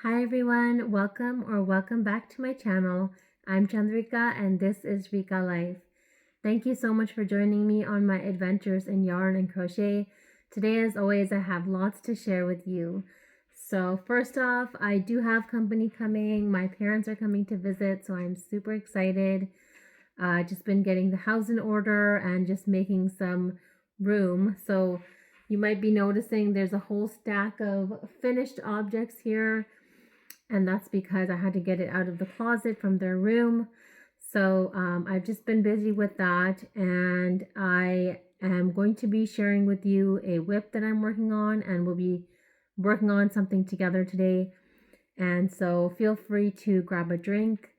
Hi everyone, welcome back to my channel. I'm Rika and this is Rika Life. Thank you so much for joining me on my adventures in yarn and crochet. Today as always I have lots to share with you. So first off, I do have company coming. My parents are coming to visit, so I'm super excited. Just been getting the house in order and just making some room. So you might be noticing there's a whole stack of finished objects here, and that's because I had to get it out of the closet from their room. So I've just been busy with that, and I am going to be sharing with you a whip that I'm working on, and we'll be working on something together today. And so feel free to grab a drink,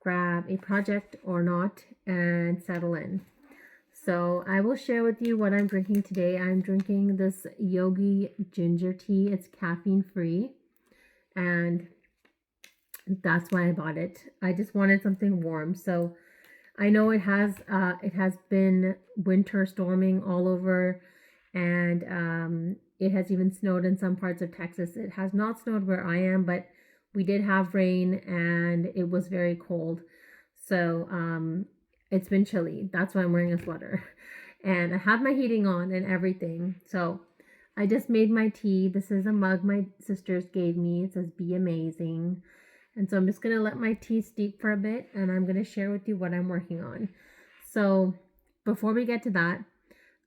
grab a project or not, and settle in. So I will share with you what I'm drinking today. I'm drinking this Yogi ginger tea. It's caffeine free, and that's why I bought it. I just wanted something warm. So I know it has been winter storming all over, and it has even snowed in some parts of Texas. It has not snowed where I am, but we did have rain and it was very cold. So it's been chilly. That's why I'm wearing a sweater. And I have my heating on and everything. So I just made my tea. This is a mug my sisters gave me. It says "Be Amazing." And so I'm just going to let my tea steep for a bit, and I'm going to share with you what I'm working on. So before we get to that,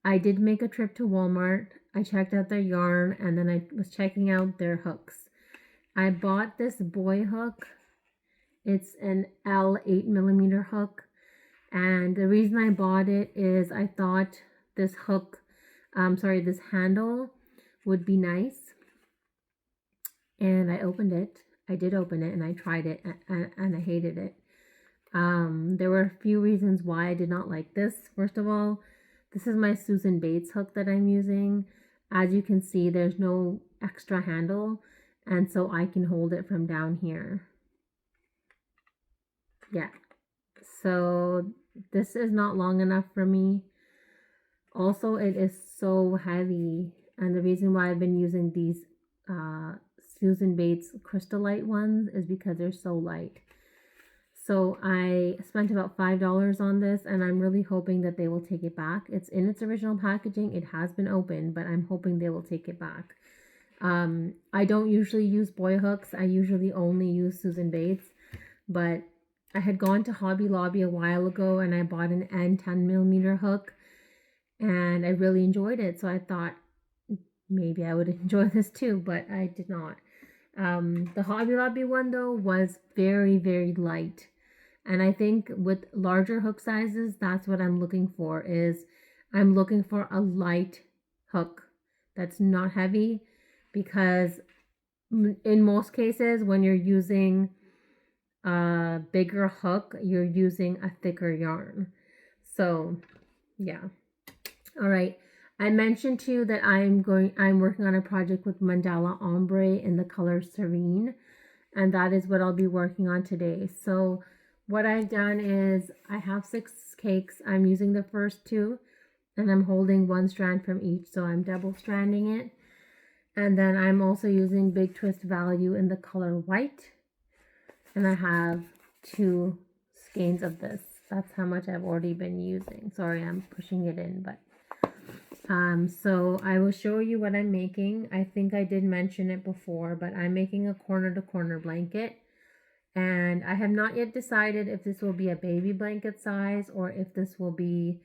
I did make a trip to Walmart. I checked out their yarn, and then I was checking out their hooks. I bought this boy hook. It's an L 8mm hook. And the reason I bought it is I thought this this handle would be nice. And I opened it. I did open it and I tried it and I hated it. There were a few reasons why I did not like this. First of all, this is my Susan Bates hook that I'm using. As you can see, there's no extra handle, and so I can hold it from down here. Yeah. So this is not long enough for me. Also, it is so heavy, and the reason why I've been using these Susan Bates Crystalite ones is because they're so light. So I spent about $5 on this, and I'm really hoping that they will take it back. It's in its original packaging. It has been opened, but I'm hoping they will take it back. I don't usually use boy hooks. I usually only use Susan Bates, but I had gone to Hobby Lobby a while ago and I bought an N 10mm hook, and I really enjoyed it. So I thought maybe I would enjoy this too, but I did not. The Hobby Lobby one though was very, very light. And I think with larger hook sizes, that's what I'm looking for. I'm looking for a light hook that's not heavy, because in most cases when you're using a bigger hook, you're using a thicker yarn. So yeah. All right. I mentioned to you that I'm working on a project with Mandala Ombre in the color Serene, and that is what I'll be working on today. So what I've done is I have 6 cakes. I'm using the first 2, and I'm holding 1 strand from each, so I'm double stranding it. And then I'm also using Big Twist Value in the color white, and I have 2 skeins of this. That's how much I've already been using. Sorry, I'm pushing it in, but so I will show you what I'm making. I think I did mention it before, but I'm making a corner to corner blanket, and I have not yet decided if this will be a baby blanket size or if this will be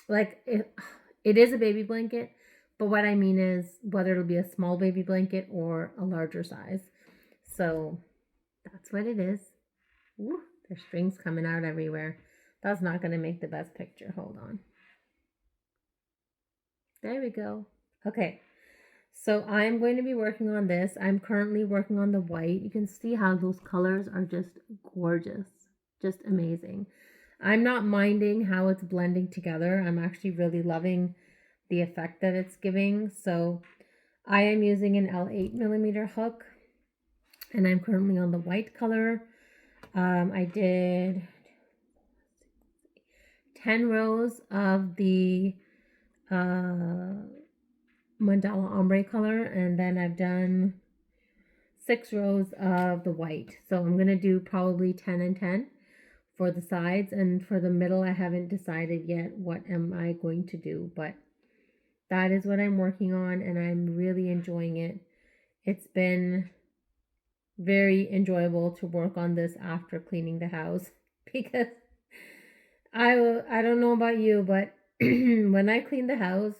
like it is a baby blanket, but what I mean is whether it'll be a small baby blanket or a larger size. So that's what it is. Ooh, there's strings coming out everywhere. That's not going to make the best picture. Hold on. There we go. Okay, so I'm going to be working on this. I'm currently working on the white. You can see how those colors are just gorgeous, just amazing. I'm not minding how it's blending together. I'm actually really loving the effect that it's giving. So I am using an L 8mm hook, and I'm currently on the white color. I did 10 rows of the Mandala Ombre color, and then I've done 6 rows of the white. So I'm going to do probably 10 and 10 for the sides, and for the middle I haven't decided yet what am I going to do, but that is what I'm working on and I'm really enjoying it. It's been very enjoyable to work on this after cleaning the house because I don't know about you, but when I clean the house,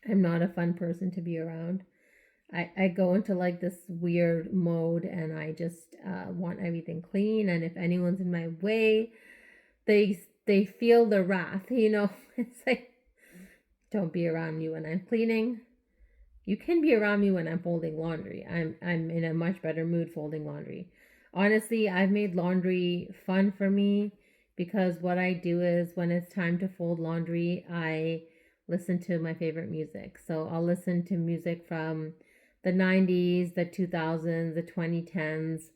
I'm not a fun person to be around. I go into like this weird mode and I just want everything clean, and if anyone's in my way, they feel the wrath, you know. It's like, don't be around me when I'm cleaning. You can be around me when I'm folding laundry. I'm in a much better mood folding laundry. Honestly, I've made laundry fun for me because what I do is when it's time to fold laundry, I listen to my favorite music. So I'll listen to music from the 90s, the 2000s, the 2010s,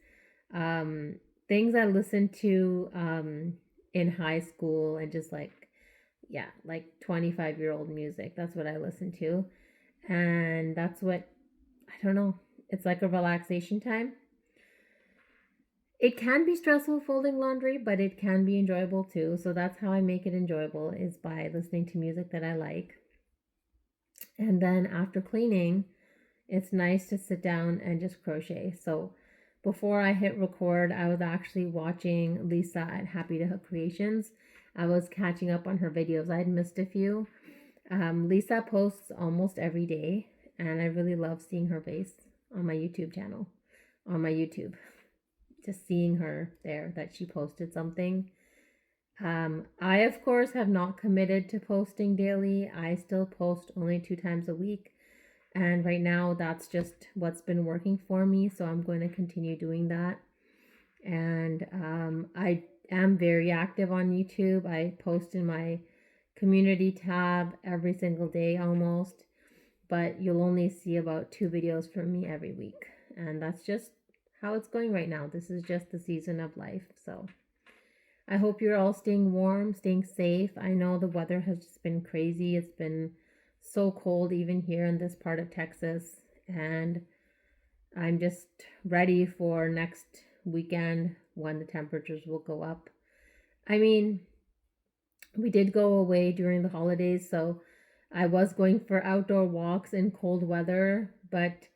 things I listened to in high school, and just like, yeah, like 25-year-old music. That's what I listen to. And that's what, I don't know, it's like a relaxation time. It can be stressful folding laundry, but it can be enjoyable too. So that's how I make it enjoyable, is by listening to music that I like. And then after cleaning, it's nice to sit down and just crochet. So before I hit record, I was actually watching Lisa at Happy to Hook Creations. I was catching up on her videos. I had missed a few. Lisa posts almost every day, and I really love seeing her face on my YouTube channel, on my YouTube. Just seeing her there, that she posted something. I, of course, have not committed to posting daily. I still post only 2 times a week. And right now, that's just what's been working for me. So I'm going to continue doing that. And I am very active on YouTube. I post in my community tab every single day almost. But you'll only see about 2 videos from me every week. And that's just how it's going right now. This is just the season of life. So I hope you're all staying warm, staying safe. I know the weather has just been crazy. It's been so cold even here in this part of Texas, and I'm just ready for next weekend when the temperatures will go up. I mean, we did go away during the holidays, so I was going for outdoor walks in cold weather, but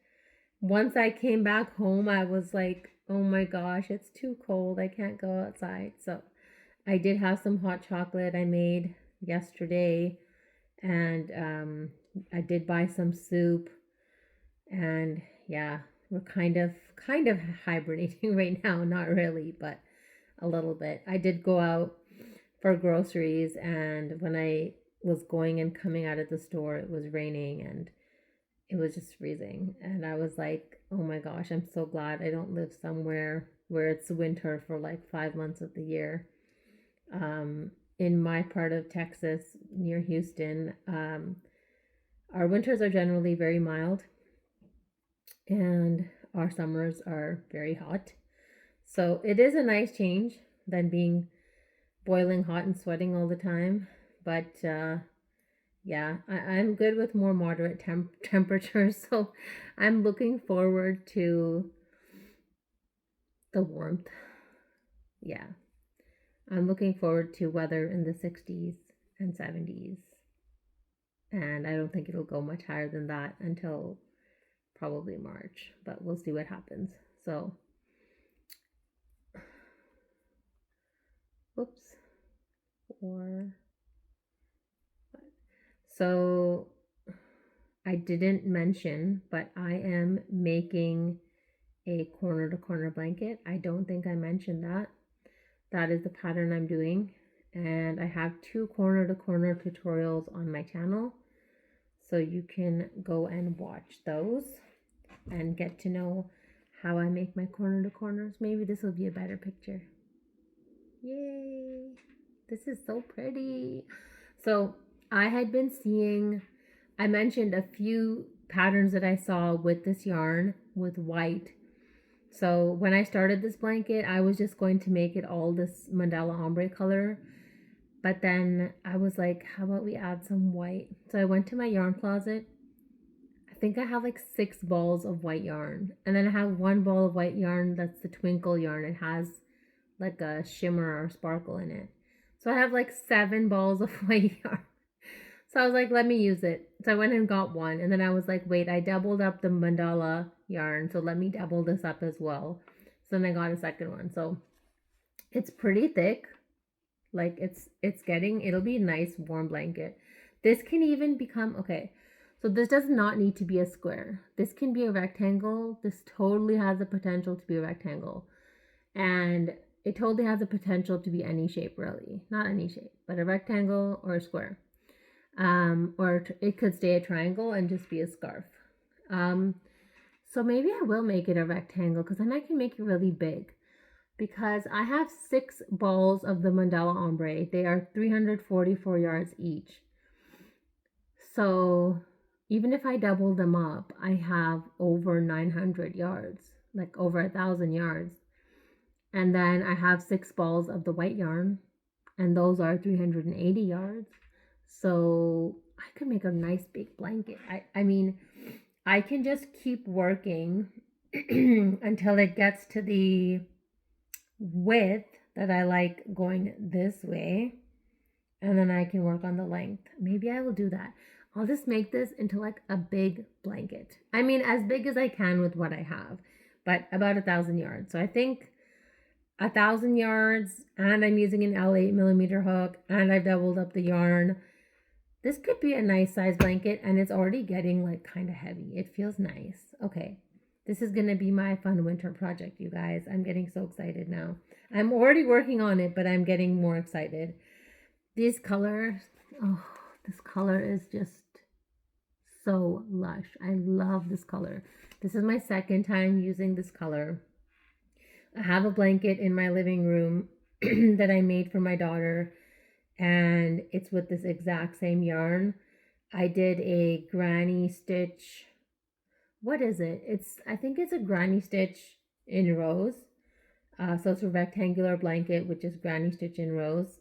once I came back home, I was like, oh my gosh, it's too cold. I can't go outside. So I did have some hot chocolate I made yesterday, and I did buy some soup, and yeah, we're kind of hibernating right now. Not really, but a little bit. I did go out for groceries, and when I was going and coming out of the store, it was raining and it was just freezing, and I was like, oh my gosh, I'm so glad I don't live somewhere where it's winter for like 5 months of the year. In my part of Texas near Houston, our winters are generally very mild and our summers are very hot. So it is a nice change than being boiling hot and sweating all the time. But yeah, I'm good with more moderate temperatures. So I'm looking forward to the warmth. Yeah. I'm looking forward to weather in the 60s and 70s. And I don't think it'll go much higher than that until probably March. But we'll see what happens. So, whoops. So, I didn't mention, but I am making a corner to corner blanket. I don't think I mentioned that. That is the pattern I'm doing, and I have 2 corner to corner tutorials on my channel, so you can go and watch those and get to know how I make my corner to corners. Maybe this will be a better picture. Yay! This is so pretty. So I had been seeing, I mentioned a few patterns that I saw with this yarn with white. So when I started this blanket, I was just going to make it all this Mandala Ombre color. But then I was like, how about we add some white? So I went to my yarn closet. I think I have like 6 balls of white yarn. And then I have 1 ball of white yarn that's the twinkle yarn. It has like a shimmer or sparkle in it. So I have like 7 balls of white yarn. So I was like, let me use it. So I went and got one. And then I was like, wait, I doubled up the mandala yarn. So let me double this up as well. So then I got a second one. So it's pretty thick. Like it'll be a nice warm blanket. This can even become, okay, so this does not need to be a square. This can be a rectangle. This totally has the potential to be a rectangle. And it totally has the potential to be any shape, really. Not any shape, but a rectangle or a square. Or it could stay a triangle and just be a scarf. So maybe I will make it a rectangle because then I can make it really big. Because I have 6 balls of the Mandala Ombre. They are 344 yards each. So even if I double them up, I have over 900 yards, like over 1,000 yards. And then I have 6 balls of the white yarn, and those are 380 yards. So I could make a nice big blanket. I mean, I can just keep working until it gets to the width that I like going this way, and then I can work on the length. Maybe I will do that. I'll just make this into like a big blanket. I mean, as big as I can with what I have, but about 1,000 yards. So I think 1,000 yards, and I'm using an L8mm hook, and I've doubled up the yarn. This could be a nice size blanket, and it's already getting like kind of heavy. It feels nice. Okay. This is going to be my fun winter project, you guys. I'm getting so excited now. I'm already working on it, but I'm getting more excited. These colors, oh, this color is just so lush. I love this color. This is my second time using this color. I have a blanket in my living room that I made for my daughter, and it's with this exact same yarn. I did a granny stitch. What is it? I think it's a granny stitch in rows. So it's a rectangular blanket with just granny stitch in rows.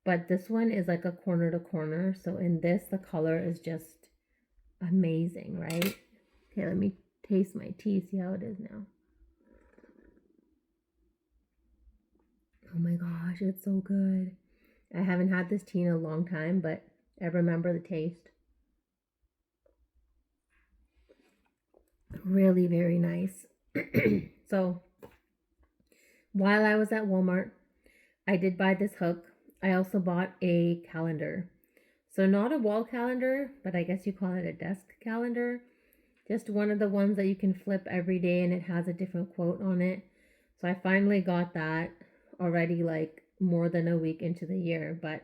But this one is like a corner to corner. So in this, the color is just amazing, right? Okay, let me taste my tea, see how it is now. Oh my gosh, it's so good. I haven't had this tea in a long time, but I remember the taste. Really very nice. So while I was at Walmart, I did buy this hook. I also bought a calendar. So not a wall calendar, but I guess you call it a desk calendar. Just one of the ones that you can flip every day, and it has a different quote on it. So I finally got that already, like more than a week into the year, but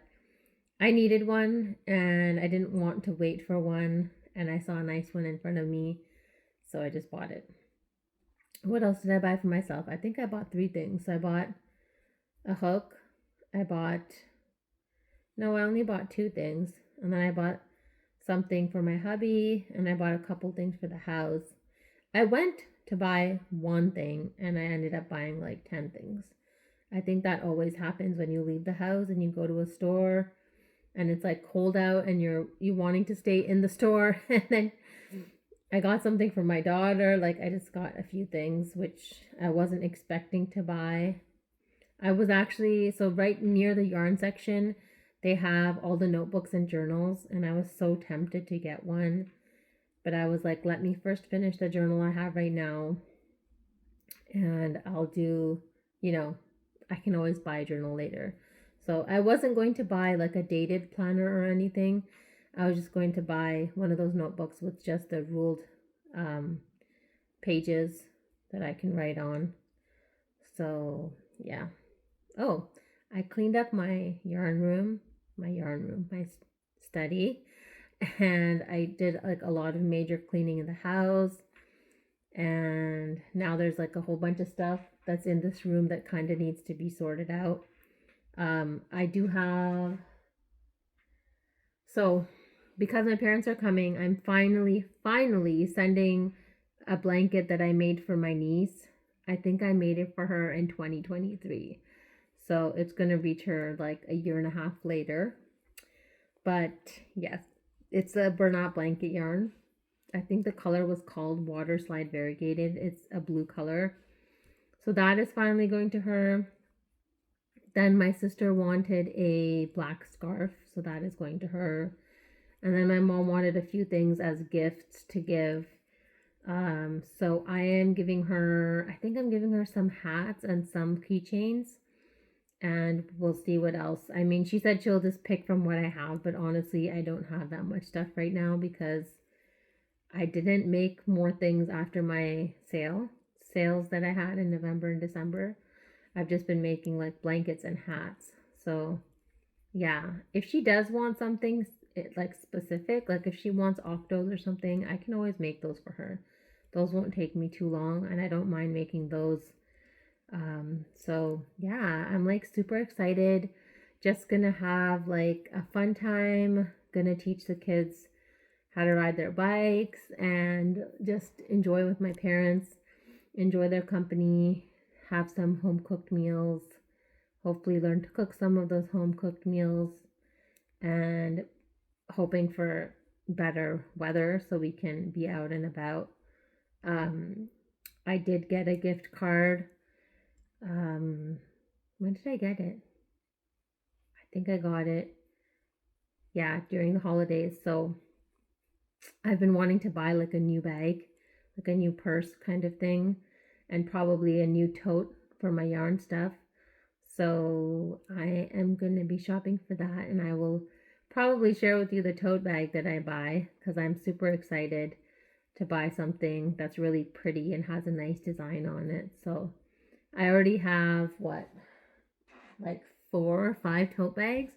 I needed one and I didn't want to wait for one, and I saw a nice one in front of me, so I just bought it. What else did I buy for myself? I think I bought 3 things. I bought a hook. I only bought 2 things. And then I bought something for my hubby, and I bought a couple things for the house. I went to buy 1 thing and I ended up buying like 10 things. I think that always happens when you leave the house and you go to a store and it's like cold out and you wanting to stay in the store. And then I got something for my daughter. Like I just got a few things which I wasn't expecting to buy. I was actually, so right near the yarn section, they have all the notebooks and journals, and I was so tempted to get one. But I was like, let me first finish the journal I have right now. And I'll do, I can always buy a journal later. So I wasn't going to buy like a dated planner or anything. I was just going to buy one of those notebooks with just the ruled pages that I can write on. So yeah. Oh, I cleaned up my study, and I did like a lot of major cleaning in the house. And now there's like a whole bunch of stuff that's in this room that kind of needs to be sorted out. I do have, so because my parents are coming, I'm finally sending a blanket that I made for my niece. I think I made it for her in 2023. So it's going to reach her like a year and a half later. But yes, it's a burnout blanket yarn. I think the color was called Water Slide Variegated. It's a blue color. So that is finally going to her. Then my sister wanted a black scarf, so that is going to her. And then my mom wanted a few things as gifts to give. So I am giving her, I think I'm giving her some hats and some keychains, and we'll see what else. I mean, she said she'll just pick from what I have, but honestly, I don't have that much stuff right now because I didn't make more things after my sales that I had in November and December. I've just been making like blankets and hats. So yeah, if she does want something like specific, like if she wants octos or something, I can always make those for her. Those won't take me too long, and I don't mind making those. So yeah, I'm like super excited. Just gonna have like a fun time. Gonna teach the kids how to ride their bikes and just enjoy with my parents, enjoy their company, have some home cooked meals, hopefully learn to cook some of those home cooked meals, and hoping for better weather so we can be out and about. I did get a gift card. When did I get it? I think I got it, yeah, during the holidays. So I've been wanting to buy like a new bag, like a new purse kind of thing, and probably a new tote for my yarn stuff. So I am going to be shopping for that, and I will probably share with you the tote bag that I buy because I'm super excited to buy something that's really pretty and has a nice design on it. So I already have like 4 or 5 tote bags,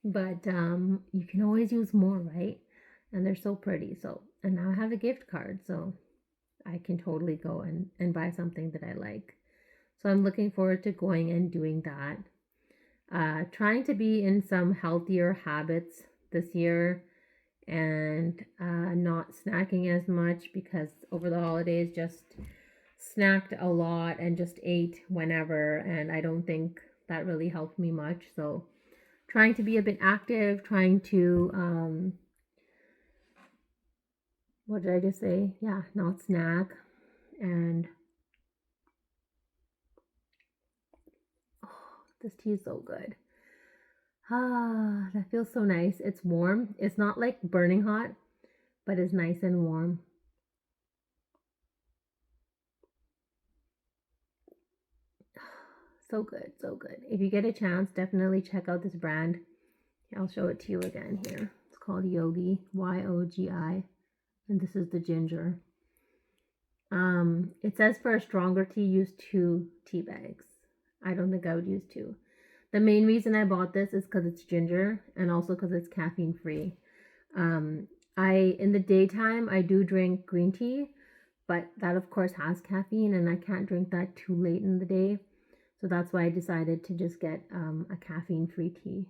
but you can always use more, right? And they're so pretty. So, and now I have a gift card, so I can totally go and buy something that I like. So I'm looking forward to going and doing that. Trying to be in some healthier habits this year, and not snacking as much because over the holidays just snacked a lot and just ate whenever, and I don't think that really helped me much. So trying to be a bit active, trying to what did I just say? Yeah, not snack. And oh, this tea is so good. Ah, that feels so nice. It's warm. It's not like burning hot, but it's nice and warm. So good, so good. If you get a chance, definitely check out this brand. I'll show it to you again here. It's called Yogi, Yogi, and this is the ginger. It says for a stronger tea, use 2 tea bags. I don't think I would use 2. The main reason I bought this is because it's ginger and also because it's caffeine free. In the daytime I do drink green tea, but that of course has caffeine, and I can't drink that too late in the day. So that's why I decided to just get a caffeine free tea.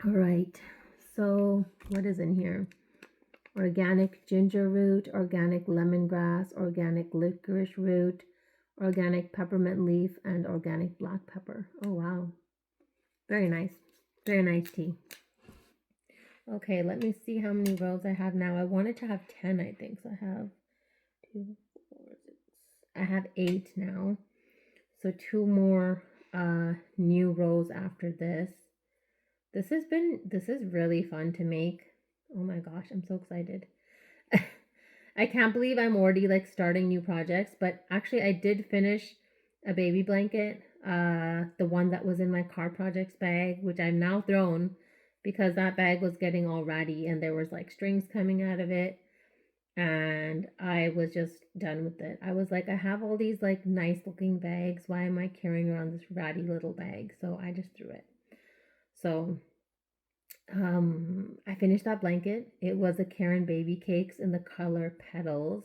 All right, so what is in here? Organic ginger root, organic lemongrass, organic licorice root, organic peppermint leaf, and organic black pepper. Oh wow, very nice, very nice tea. Okay, let me see how many rows I have now. I wanted to have 10, I think. So I have 2, 4, 6. I have 8 now. So 2 more new rows after this. This is really fun to make. Oh my gosh, I'm so excited. I can't believe I'm already like starting new projects, but actually I did finish a baby blanket, the one that was in my car projects bag, which I've now thrown because that bag was getting all ratty and there was like strings coming out of it, and I was just done with it. I was like, I have all these like nice looking bags. Why am I carrying around this ratty little bag? So I just threw it. So I finished that blanket. It was a Karen baby cakes in the color petals,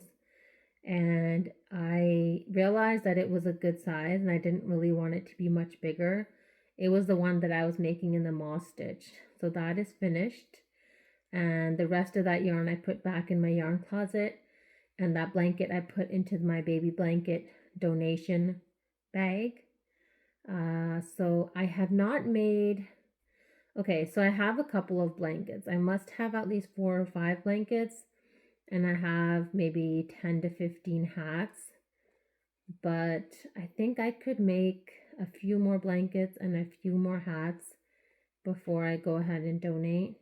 and I realized that it was a good size and I didn't really want it to be much bigger. It was the one that I was making in the moss stitch. So that is finished, and the rest of that yarn I put back in my yarn closet, and that blanket I put into my baby blanket donation bag. So I have not made Okay, so I have a couple of blankets. I must have at least 4 or 5 blankets, and I have maybe 10 to 15 hats. But I think I could make a few more blankets and a few more hats before I go ahead and donate.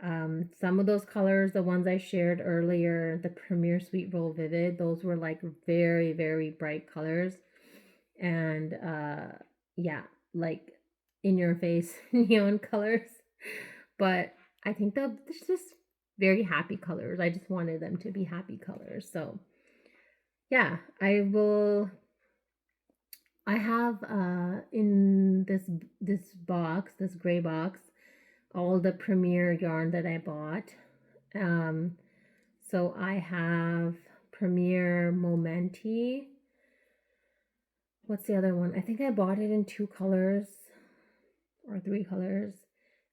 Some of those colors, the ones I shared earlier, the Premier Sweet Roll Vivid, those were like very, very bright colors. And yeah, like in your face neon colors. But I think that it's just very happy colors. I just wanted them to be happy colors. So yeah, I have in this box, this gray box, all the Premier yarn that I bought. Um, so I have Premier Momenti. What's the other one? I think I bought it in 2 colors or 3 colors.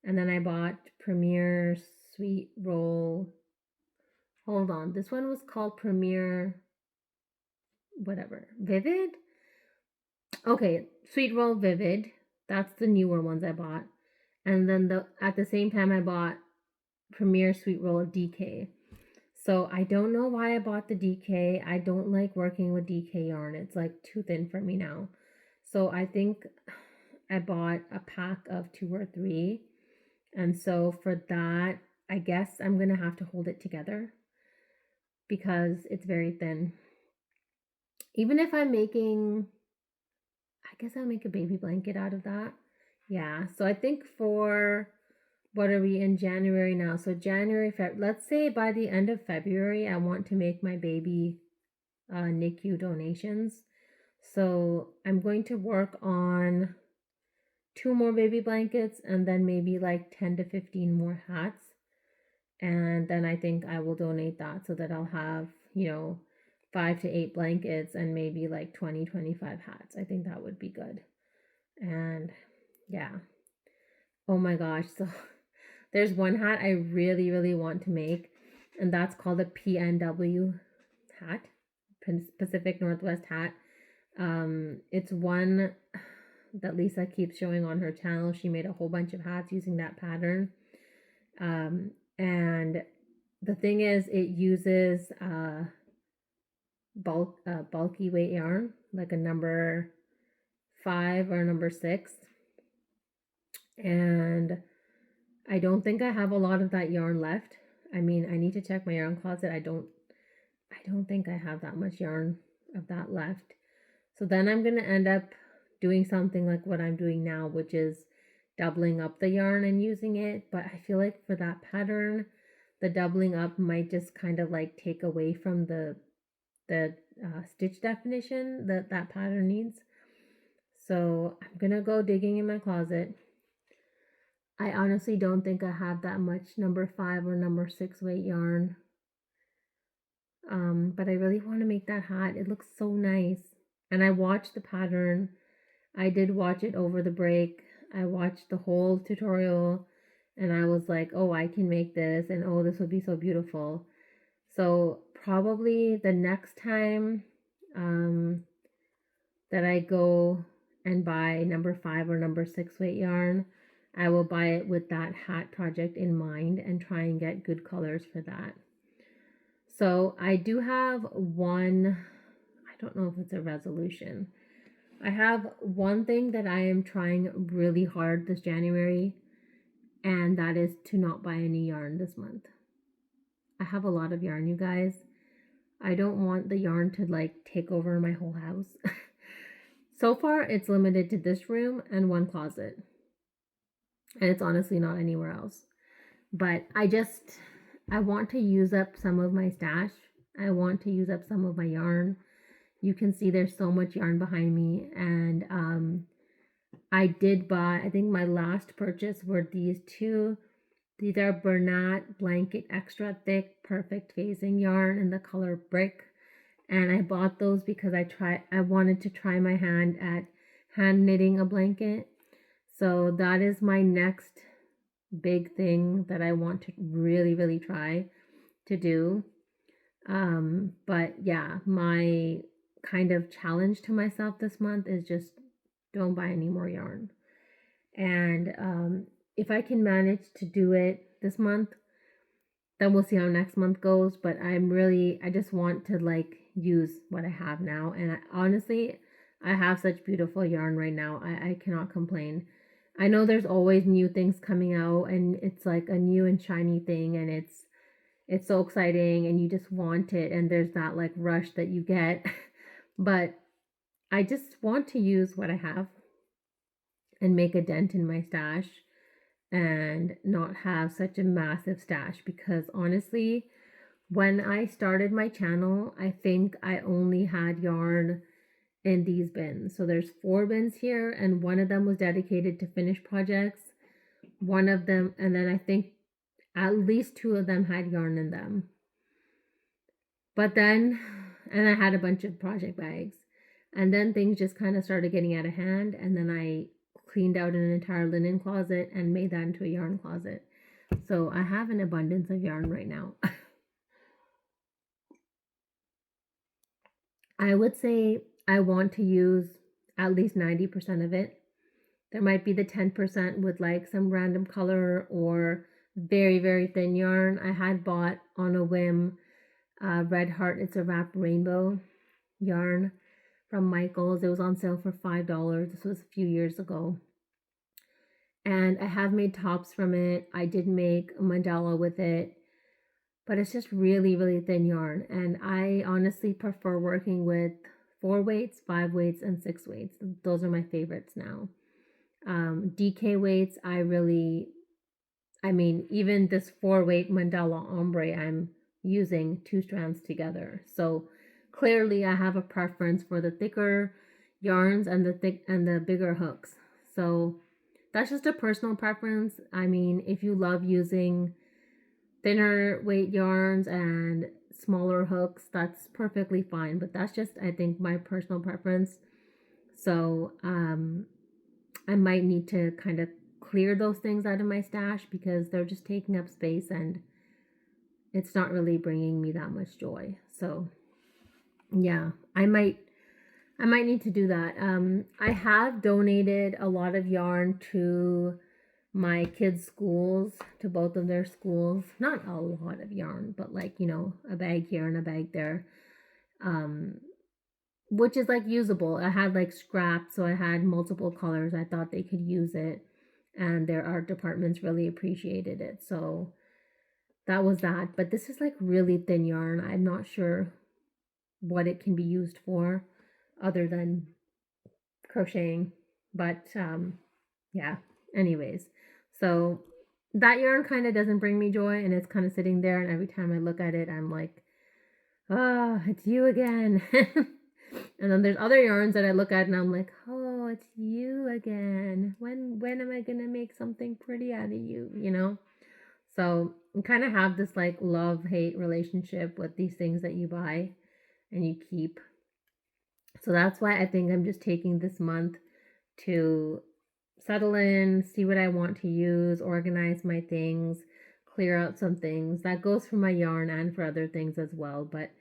And then I bought Premier Sweet Roll. Hold on. This one was called Premier whatever. Vivid? Okay, Sweet Roll Vivid. That's the newer ones I bought. And then at the same time I bought Premier Sweet Roll DK. So I don't know why I bought the DK. I don't like working with DK yarn. It's like too thin for me now. So I think I bought a pack of 2 or 3. And so for that, I guess I'm going to have to hold it together because it's very thin. Even if I'm making, I guess I'll make a baby blanket out of that. Yeah, so I think for, what are we in January now? So January, let's say by the end of February, I want to make my baby NICU donations. So I'm going to work on 2 more baby blankets and then maybe like 10 to 15 more hats. And then I think I will donate that so that I'll have, 5 to 8 blankets and maybe like 20, 25 hats. I think that would be good. And yeah. Oh my gosh. So there's one hat I really, really want to make, and that's called a PNW hat, Pacific Northwest hat. It's one that Lisa keeps showing on her channel. She made a whole bunch of hats using that pattern. And the thing is, it uses bulky weight yarn, like a number 5 or number 6. And I don't think I have a lot of that yarn left. I mean, I need to check my yarn closet. I don't think I have that much yarn of that left. So then I'm going to end up doing something like what I'm doing now, which is doubling up the yarn and using it. But I feel like for that pattern, the doubling up might just kind of like take away from the stitch definition that pattern needs. So I'm going to go digging in my closet. I honestly don't think I have that much number 5 or number 6 weight yarn. But I really want to make that hat. It looks so nice. And I watched the pattern. I did watch it over the break. I watched the whole tutorial and I was like, oh, I can make this, and oh, this would be so beautiful. So probably the next time that I go and buy number 5 or number 6 weight yarn, I will buy it with that hat project in mind and try and get good colors for that. So I do have one, I don't know if it's a resolution. I have one thing that I am trying really hard this January, and that is to not buy any yarn this month. I have a lot of yarn, you guys. I don't want the yarn to like take over my whole house. So far, it's limited to this room and one closet. And it's honestly not anywhere else. But I want to use up some of my stash. I want to use up some of my yarn. You can see there's so much yarn behind me. And I did buy, I think my last purchase were these 2. These are Bernat Blanket Extra Thick Perfect Phasing yarn in the color Brick. And I bought those because I wanted to try my hand at hand knitting a blanket. So that is my next big thing that I want to really, really try to do. But yeah, my kind of challenge to myself this month is just don't buy any more yarn. And if I can manage to do it this month, then we'll see how next month goes. But I just want to like use what I have now. And honestly, I have such beautiful yarn right now. I cannot complain. I know there's always new things coming out, and it's like a new and shiny thing, and it's so exciting, and you just want it, and there's that like rush that you get. But I just want to use what I have and make a dent in my stash and not have such a massive stash, because honestly, when I started my channel, I think I only had yarn in these bins. So there's 4 bins here, and one of them was dedicated to finished projects. One of them, and then I think at least 2 of them had yarn in them. But then, and I had a bunch of project bags. And then things just kind of started getting out of hand, and then I cleaned out an entire linen closet and made that into a yarn closet. So I have an abundance of yarn right now. I would say I want to use at least 90% of it. There might be the 10% with like some random color or very, very thin yarn. I had bought on a whim Red Heart, it's a wrapped rainbow yarn from Michael's. It was on sale for $5. This was a few years ago. And I have made tops from it. I did make a mandala with it, but it's just really, really thin yarn. And I honestly prefer working with 4 weights, 5 weights, and 6 weights. Those are my favorites now. DK weights, even this 4-weight mandala ombre, I'm using 2 strands together. So clearly I have a preference for the thicker yarns and the bigger hooks. So that's just a personal preference. I mean, if you love using thinner weight yarns and smaller hooks, that's perfectly fine. But that's just, I think, my personal preference. So I might need to kind of clear those things out of my stash because they're just taking up space and it's not really bringing me that much joy. So yeah, I might need to do that. I have donated a lot of yarn to my kids' schools, to both of their schools. Not a lot of yarn, but like, a bag here and a bag there. Which is like usable. I had like scraps, so I had multiple colors. I thought they could use it, and their art departments really appreciated it. So that was that. But this is like really thin yarn. I'm not sure what it can be used for other than crocheting. But yeah, anyways. So that yarn kind of doesn't bring me joy, and it's kind of sitting there, and every time I look at it, I'm like, oh, it's you again. And then there's other yarns that I look at and I'm like, oh, it's you again. When am I gonna make something pretty out of you, So you kind of have this like love-hate relationship with these things that you buy and you keep. So that's why I think I'm just taking this month to settle in, see what I want to use, organize my things, clear out some things. That goes for my yarn and for other things as well. But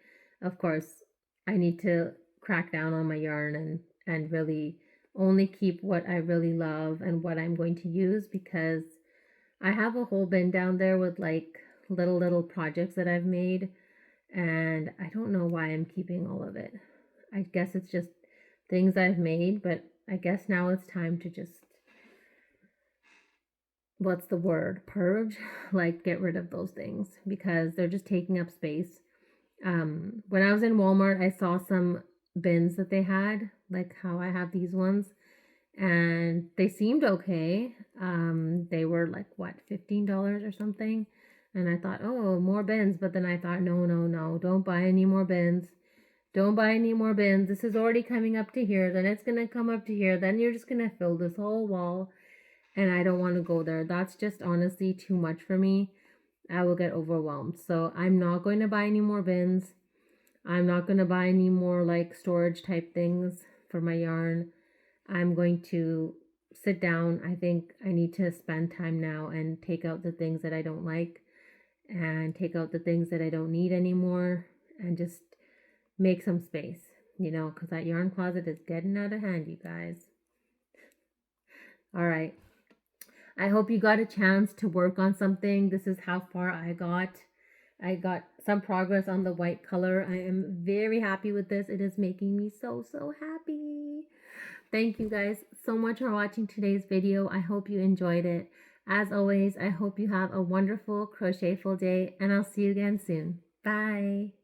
of course, I need to crack down on my yarn and really only keep what I really love and what I'm going to use, because I have a whole bin down there with like little projects that I've made, and I don't know why I'm keeping all of it. I guess it's just things I've made, but I guess now it's time to just, what's the word, purge, like get rid of those things because they're just taking up space. When I was in Walmart, I saw some bins that they had, like how I have these ones, and they seemed okay. They were like what, $15 or something, and I thought, oh, more bins. But then I thought, no, don't buy any more bins. Don't buy any more bins. This is already coming up to here, then it's gonna come up to here, then you're just gonna fill this whole wall, and I don't want to go there. That's just honestly too much for me. I will get overwhelmed. So I'm not going to buy any more bins. I'm not going to buy any more like storage type things for my yarn. I'm going to sit down. I think I need to spend time now and take out the things that I don't like and take out the things that I don't need anymore and just make some space, because that yarn closet is getting out of hand, you guys. All right. I hope you got a chance to work on something. This is how far I got. I got some progress on the white color. I am very happy with this. It is making me so happy. Thank you guys so much for watching today's video. I hope you enjoyed it. As always, I hope you have a wonderful crochetful day, and I'll see you again soon. Bye.